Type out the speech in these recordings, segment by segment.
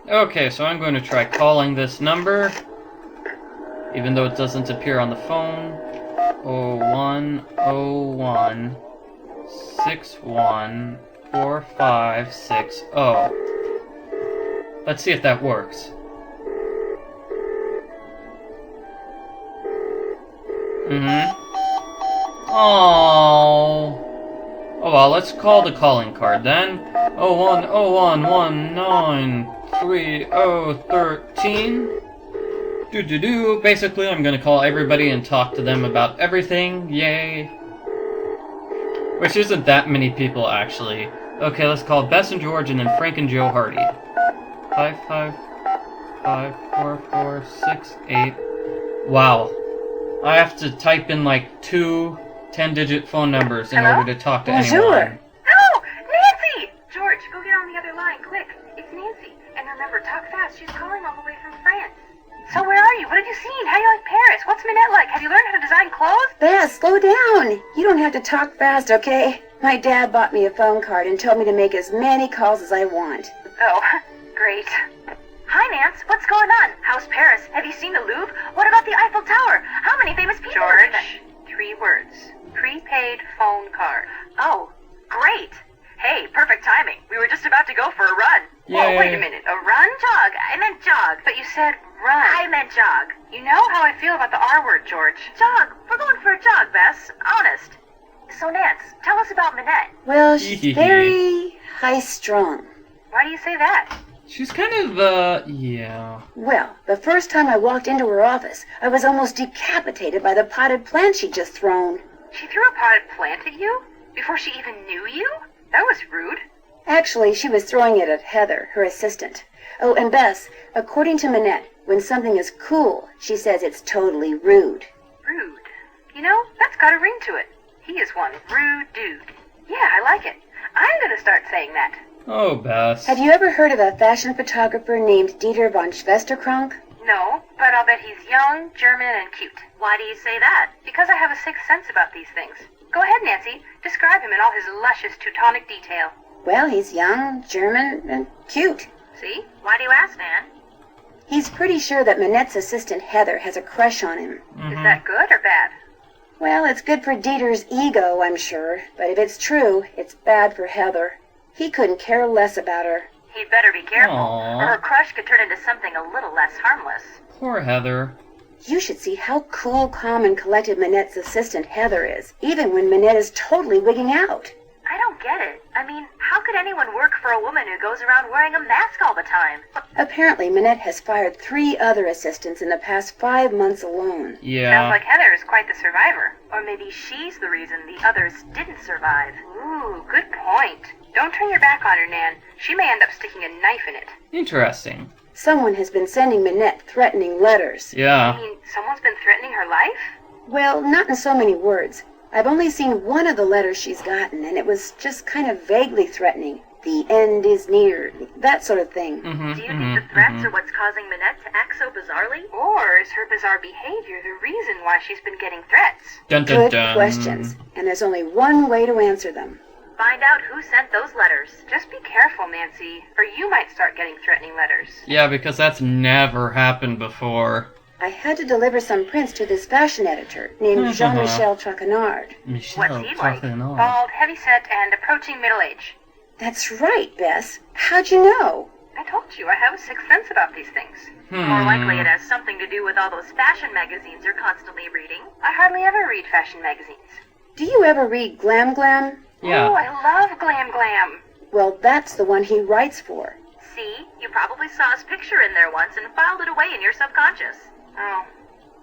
Okay, so I'm going to try calling this number, even though it doesn't appear on the phone. 0101 614560. Let's see if that works. Oh. Oh well, let's call the calling card then. 0101193013. Do. Basically, I'm gonna call everybody and talk to them about everything. Yay. Which isn't that many people, actually. Okay, let's call Bess and George and then Frank and Joe Hardy. 5554468. Wow. I have to type in like 2 10-digit phone numbers in order to talk to anyone. Oh, Nancy! George, go get on the other line, quick. It's Nancy. And remember, talk fast. She's calling all the way from France. So where are you? What have you seen? How do you like Paris? What's Minette like? Have you learned how to design clothes? Bess, slow down. You don't have to talk fast, okay? My dad bought me a phone card and told me to make as many calls as I want. Oh, great. Hi, Nance. What's going on? How's Paris? Have you seen the Louvre? What about the Eiffel Tower? How many famous people? George, 3 words. Prepaid phone card. Oh, great. Hey, perfect timing. We were just about to go for a run. Yay. Whoa, wait a minute. A run? Jog. I meant jog. But you said run. I meant jog. You know how I feel about the R word, George. Jog. We're going for a jog, Bess. Honest. So, Nance, tell us about Minette. Well, she's very high-strung. Why do you say that? She's kind of, yeah. Well, the first time I walked into her office, I was almost decapitated by the potted plant she'd just thrown. She threw a potted plant at you? Before she even knew you? That was rude. Actually, she was throwing it at Heather, her assistant. Oh, and Bess, according to Minette, when something is cool, she says it's totally rude. Rude. You know, that's got a ring to it. He is one rude dude. Yeah, I like it. I'm gonna start saying that. Oh, Bess. Have you ever heard of a fashion photographer named Dieter von Schwesterkrank? No, but I'll bet he's young, German, and cute. Why do you say that? Because I have a sixth sense about these things. Go ahead, Nancy. Describe him in all his luscious Teutonic detail. Well, he's young, German, and cute. See? Why do you ask, Nan? He's pretty sure that Minette's assistant Heather has a crush on him. Is that good or bad? Well, it's good for Dieter's ego, I'm sure. But if it's true, it's bad for Heather. He couldn't care less about her. He'd better be careful, Aww. or her crush could turn into something a little less harmless. Poor Heather. You should see how cool, calm, and collected Minette's assistant Heather is, even when Minette is totally wigging out. I don't get it. I mean, how could anyone work for a woman who goes around wearing a mask all the time? Apparently, Minette has fired 3 other assistants in the past 5 months alone. Yeah. Sounds like Heather is quite the survivor. Or maybe she's the reason the others didn't survive. Ooh, good point. Don't turn your back on her, Nan. She may end up sticking a knife in it. Interesting. Someone has been sending Minette threatening letters. I Yeah. mean, someone's been threatening her life? Well, not in so many words. I've only seen one of the letters she's gotten, and it was just kind of vaguely threatening. The end is near, that sort of thing. Do you think the threats are what's causing Minette to act so bizarrely? Or is her bizarre behavior the reason why she's been getting threats? Dun, dun, Good dun. questions, and there's only one way to answer them. Find out who sent those letters. Just be careful, Nancy, or you might start getting threatening letters. Yeah, because that's never happened before. I had to deliver some prints to this fashion editor named Jean-Michel Traquenard. What's Michelle he like? talking on. Bald, heavy-set, and approaching middle age. That's right, Bess. How'd you know? I told you, I have a sixth sense about these things. More likely it has something to do with all those fashion magazines you're constantly reading. I hardly ever read fashion magazines. Do you ever read Glam Glam? Yeah. Oh, I love Glam Glam. Well, that's the one he writes for. See, you probably saw his picture in there once and filed it away in your subconscious. Oh.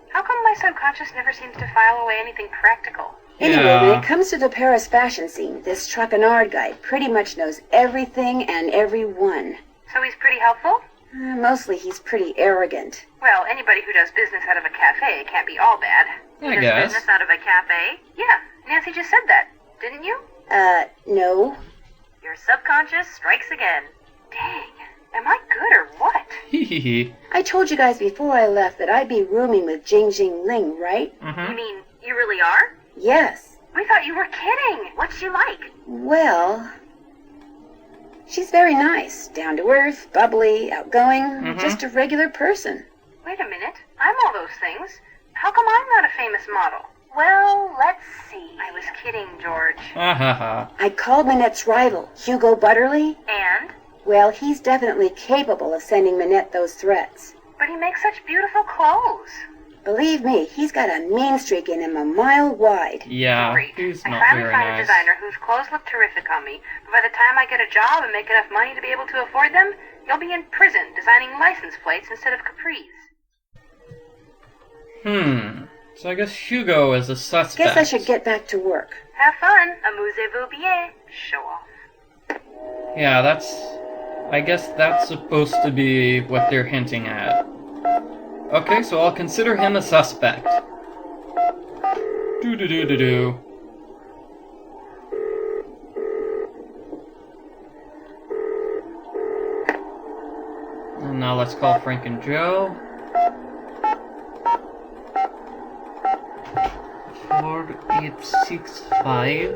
How come my subconscious never seems to file away anything practical? Anyway, Yeah. when it comes to the Paris fashion scene, this Traquenard guy pretty much knows everything and everyone. So he's pretty helpful? Mostly he's pretty arrogant. Well, anybody who does business out of a cafe can't be all bad. Who I does guess. business out of a cafe? Yeah, Nancy just said that, didn't you? No. Your subconscious strikes again. Dang, am I good or what? Hee. I told you guys before I left that I'd be rooming with Jing Jing Ling, right? You mean, you really are? Yes. We thought you were kidding. What's she like? Well, She's very nice, down to earth, bubbly, outgoing, Mhm. just a regular person. Wait a minute. I'm all those things. How come I'm not a famous model? Well, let's see. I was kidding, George. Ha ha ha. I called Minette's rival, Hugo Butterly. And? Well, he's definitely capable of sending Minette those threats. But he makes such beautiful clothes. Believe me, he's got a mean streak in him a mile wide. Yeah, Great. he's I not finally very found a nice. designer whose clothes look terrific on me, but by the time I get a job and make enough money to be able to afford them, he'll be in prison designing license plates instead of capris. So I guess Hugo is a suspect. Guess I should get back to work. Have fun. Amusez-vous bien. Show off. Yeah, I guess that's supposed to be what they're hinting at. Okay, so I'll consider him a suspect. Do-do-do-do-do. And now let's call Frank and Joe. 4865.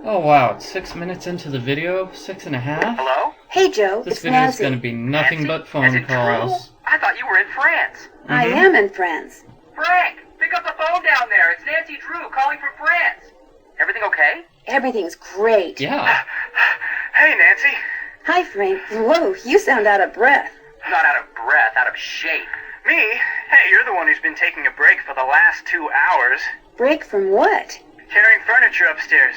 Oh wow, it's 6 minutes into the video? 6.5? Hello? Hey, Joe, This it's video is Nancy. gonna be nothing Nancy? but Is phone it calls. true? I thought you were in France. I am in France. Frank, pick up the phone down there. It's Nancy Drew calling from France. Everything okay? Everything's great. Yeah. Hey, Nancy. Hi, Frank. Whoa, you sound out of breath. Not out of breath, out of shape. Me? Hey, you're the one who's been taking a break for the last 2 hours. Break from what? Carrying furniture upstairs.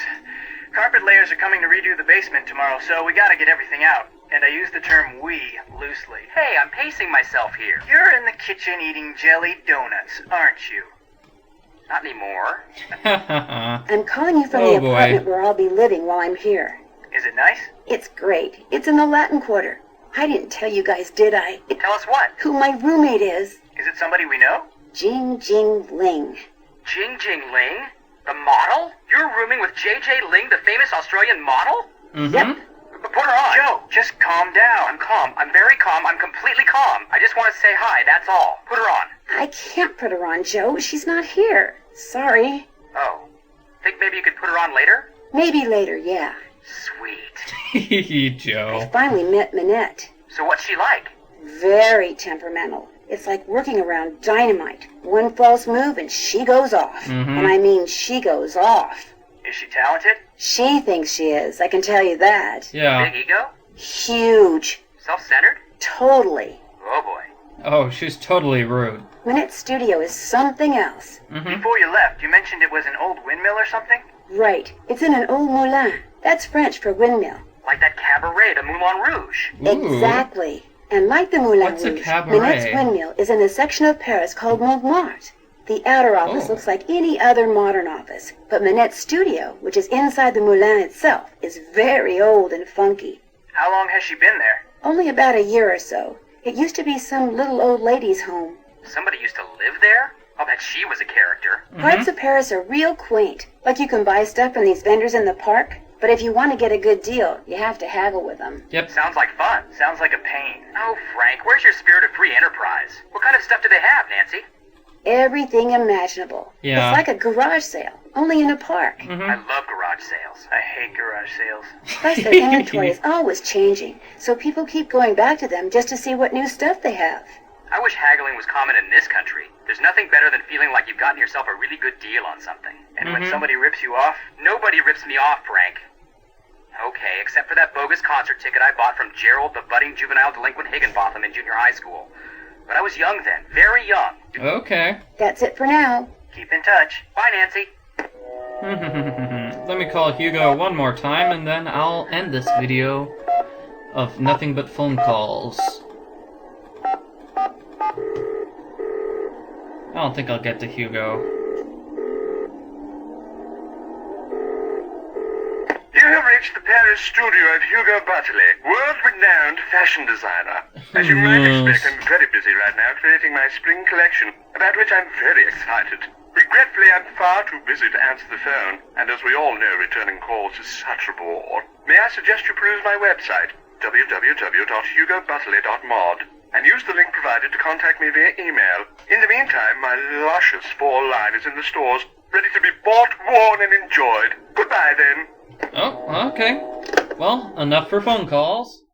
Carpet layers are coming to redo the basement tomorrow, so we gotta get everything out. And I use the term we loosely. Hey, I'm pacing myself here. You're in the kitchen eating jelly donuts, aren't you? Not anymore. I'm calling you from Oh, the boy. apartment where I'll be living while I'm here. Is it nice? It's great. It's in the Latin Quarter. I didn't tell you guys, did I? Tell us what? Who my roommate is. Is it somebody we know? Jing Jing Ling. Jing Jing Ling? The model? You're rooming with J.J. Ling, the famous Australian model? Yep. Put her on. Joe, just calm down. I'm calm. I'm very calm. I'm completely calm. I just want to say hi, that's all. Put her on. I can't put her on, Joe. She's not here. Sorry. Oh. Think maybe you could put her on later? Maybe later, yeah. Sweet. I Joe. finally met Minette. So what's she like? Very temperamental. It's like working around dynamite. One false move and she goes off. Mhm. And I mean she goes off. Is she talented? She thinks she is, I can tell you that. Yeah. Big ego? Huge. Self-centered? Totally. Oh boy. Oh, she's totally rude. Minette's studio is something else. Before you left, you mentioned it was an old windmill or something? Right. It's in an old moulin. That's French for windmill. Like that cabaret de Moulin Rouge. Ooh. Exactly. And like the Moulin What's a Rouge, cabaret? Minette's windmill is in a section of Paris called Montmartre. The outer office Oh. looks like any other modern office, but Minette's studio, which is inside the moulin itself, is very old and funky. How long has she been there? Only about a year or so. It used to be some little old lady's home. Somebody used to live there? I'll bet she was a character. Parts of Paris are real quaint. Like you can buy stuff from these vendors in the park, but if you want to get a good deal, you have to haggle with them. Yep. Sounds like fun. Sounds like a pain. Oh, Frank, where's your spirit of free enterprise? What kind of stuff do they have, Nancy? Everything imaginable. Yeah. It's like a garage sale, only in a park. I love garage sales. I hate garage sales. Plus, their inventory is always changing, so people keep going back to them just to see what new stuff they have. I wish haggling was common in this country. There's nothing better than feeling like you've gotten yourself a really good deal on something. And when somebody rips you off, nobody rips me off, Frank. Okay, except for that bogus concert ticket I bought from Gerald, the budding juvenile delinquent Higginbotham in junior high school. But I was young then, very young. Okay. That's it for now. Keep in touch. Bye, Nancy. Let me call Hugo one more time and then I'll end this video of nothing but phone calls. I don't think I'll get to Hugo. You have reached the Paris studio of Hugo Butterly, world-renowned fashion designer. As you might expect, I'm very busy right now creating my spring collection, about which I'm very excited. Regretfully, I'm far too busy to answer the phone, and as we all know, returning calls is such a bore. May I suggest you peruse my website, www.hugobutterly.mod, and use the link provided to contact me via email. In the meantime, my luscious fall line is in the stores, ready to be bought, worn, and enjoyed. Goodbye, then. Oh, okay. Well, enough for phone calls.